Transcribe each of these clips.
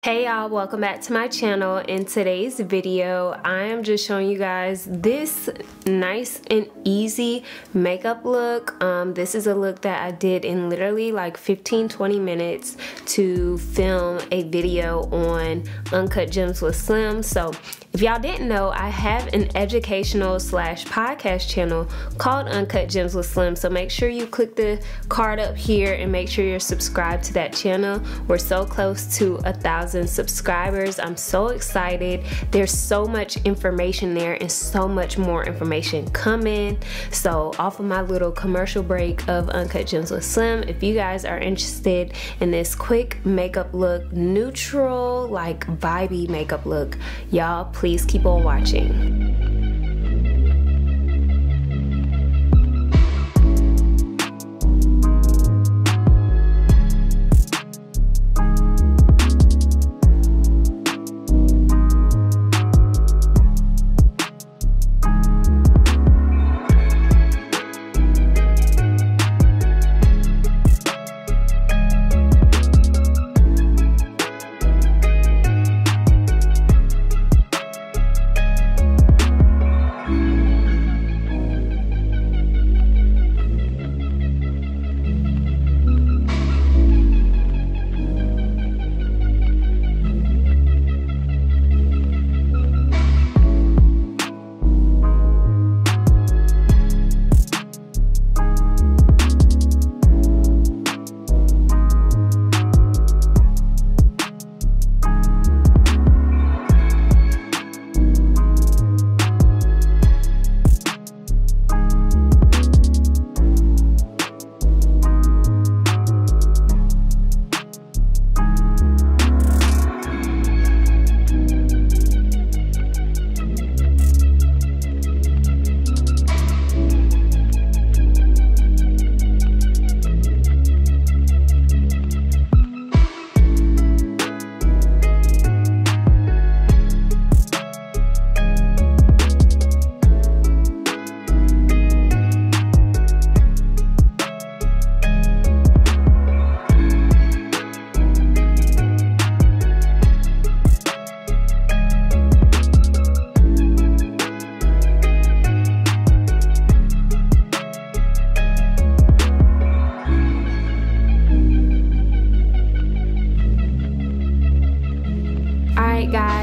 Hey y'all, welcome back to my channel. In today's video, I am just showing you guys this nice and easy makeup look. This is a look that I did in literally like 15-20 minutes to film a video on Uncut Gems with Slim. So if y'all didn't know, I have an educational / podcast channel called Uncut Gems with Slim. So make sure you click the card up here and make sure you're subscribed to that channel. We're so close to 1,000 subscribers. I'm so excited. There's so much information there and so much more information coming. So off of my little commercial break of Uncut Gems with Slim, if you guys are interested in this quick makeup look, neutral, like vibey makeup look, y'all please keep on watching.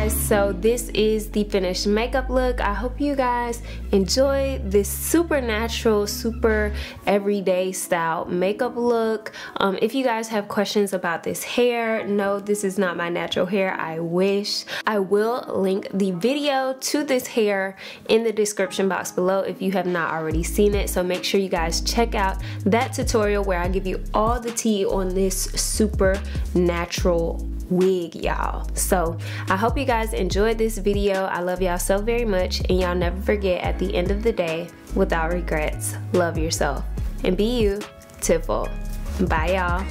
So this is the finished makeup look. I hope you guys enjoy this super natural, super everyday style makeup look. If you guys have questions about this hair, no, this is not my natural hair. I wish. I will link the video to this hair in the description box below if you have not already seen it. So make sure you guys check out that tutorial where I give you all the tea on this super natural wig, y'all. So I hope you guys enjoyed this video. I love y'all so very much, and y'all never forget, at the end of the day, without regrets, love yourself and be you to full. Bye y'all.